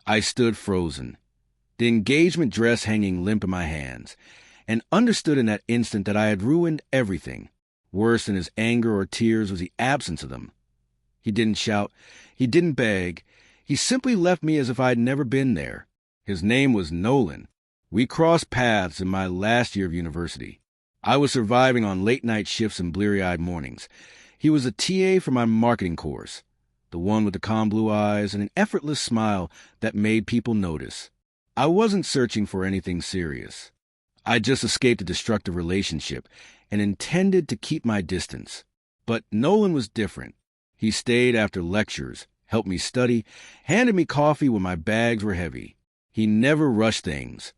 I stood frozen, the engagement dress hanging limp in my hands, and understood in that instant that I had ruined everything. Worse than his anger or tears was the absence of them. He didn't shout. He didn't beg. He simply left me as if I had never been there. His name was Nolan. We crossed paths in my last year of university. I was surviving on late-night shifts and bleary-eyed mornings. He was a TA for my marketing course, the one with the calm blue eyes and an effortless smile that made people notice. I wasn't searching for anything serious. I just escaped a destructive relationship and intended to keep my distance. But Nolan was different. He stayed after lectures, helped me study, handed me coffee when my bags were heavy. He never rushed things.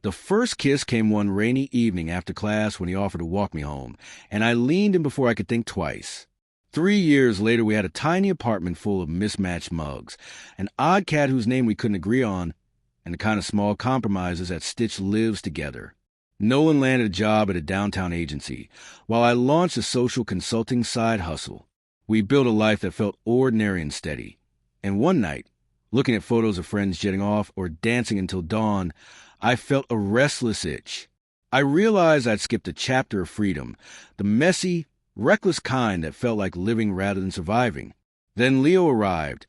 The first kiss came one rainy evening after class when he offered to walk me home, and I leaned in before I could think twice. 3 years later, we had a tiny apartment full of mismatched mugs, an odd cat whose name we couldn't agree on, and the kind of small compromises that stitch lives together. Nolan landed a job at a downtown agency, while I launched a social consulting side hustle. We built a life that felt ordinary and steady. And one night, looking at photos of friends jetting off or dancing until dawn, I felt a restless itch. I realized I'd skipped a chapter of freedom, the messy, reckless kind that felt like living rather than surviving. Then Leo arrived,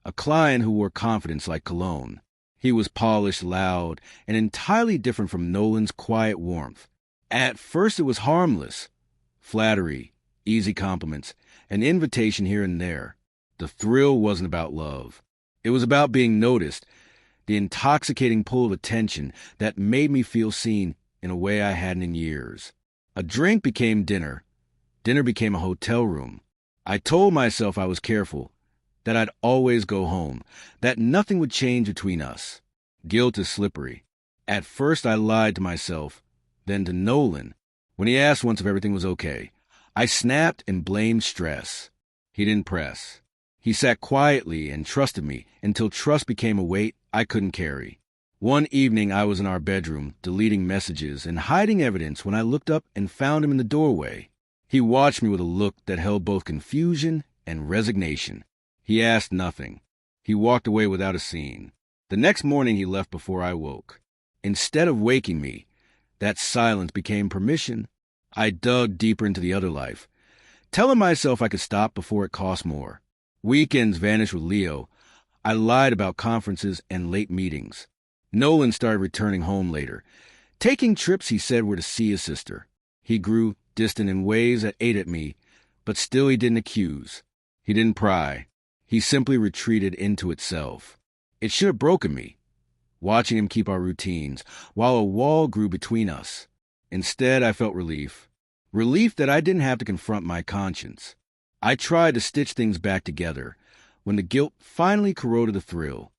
a client who wore confidence like cologne. He was polished, loud, and entirely different from Nolan's quiet warmth. At first it was harmless. Flattery, easy compliments, an invitation here and there. The thrill wasn't about love. It was about being noticed, the intoxicating pull of attention that made me feel seen in a way I hadn't in years. A drink became dinner. Dinner became a hotel room. I told myself I was careful, that I'd always go home, that nothing would change between us. Guilt is slippery. At first I lied to myself, then to Nolan. When he asked once if everything was okay, I snapped and blamed stress. He didn't press. He sat quietly and trusted me until trust became a weight I couldn't carry. One evening I was in our bedroom, deleting messages and hiding evidence when I looked up and found him in the doorway. He watched me with a look that held both confusion and resignation. He asked nothing. He walked away without a scene. The next morning he left before I woke. Instead of waking me, that silence became permission. I dug deeper into the other life, telling myself I could stop before it cost more. Weekends vanished with Leo. I lied about conferences and late meetings. Nolan started returning home later, taking trips he said were to see his sister. He grew distant in ways that ate at me, but still he didn't accuse. He didn't pry. He simply retreated into itself. It should have broken me, watching him keep our routines, while a wall grew between us. Instead, I felt relief. Relief that I didn't have to confront my conscience. I tried to stitch things back together, when the guilt finally corroded the thrill.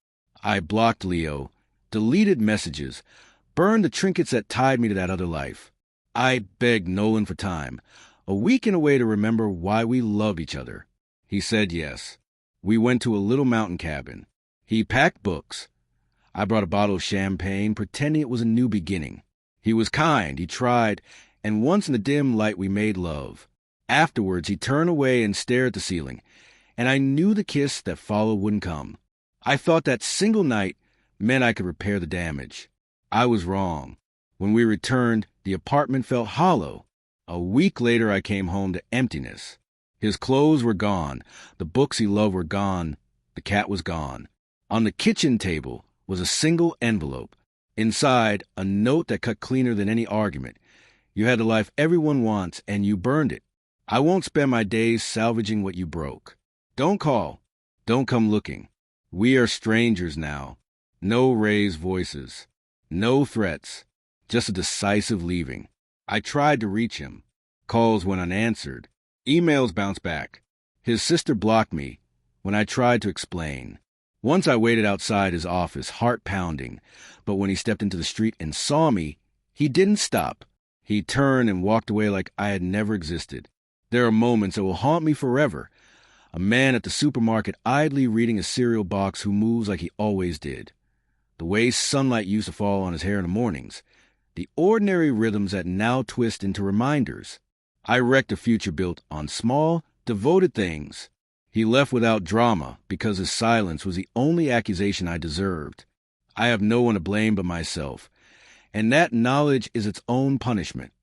I blocked Leo, deleted messages, burned the trinkets that tied me to that other life. I begged Nolan for time, a week in a way to remember why we loved each other. He said yes. We went to a little mountain cabin. He packed books. I brought a bottle of champagne, pretending it was a new beginning. He was kind, he tried, and once in the dim light we made love. Afterwards, he turned away and stared at the ceiling, and I knew the kiss that followed wouldn't come. I thought that single night meant I could repair the damage. I was wrong. When we returned, the apartment felt hollow. A week later, I came home to emptiness. His clothes were gone. The books he loved were gone. The cat was gone. On the kitchen table was a single envelope. Inside, a note that cut cleaner than any argument. You had the life everyone wants, and you burned it. I won't spend my days salvaging what you broke. Don't call. Don't come looking. We are strangers now. No raised voices. No threats. Just a decisive leaving. I tried to reach him. Calls went unanswered. Emails bounced back. His sister blocked me when I tried to explain. Once I waited outside his office, heart pounding, but when he stepped into the street and saw me, he didn't stop. He turned and walked away like I had never existed. There are moments that will haunt me forever. A man at the supermarket idly reading a cereal box who moves like he always did. The way sunlight used to fall on his hair in the mornings. The ordinary rhythms that now twist into reminders. I wrecked a future built on small, devoted things. He left without drama because his silence was the only accusation I deserved. I have no one to blame but myself, and that knowledge is its own punishment.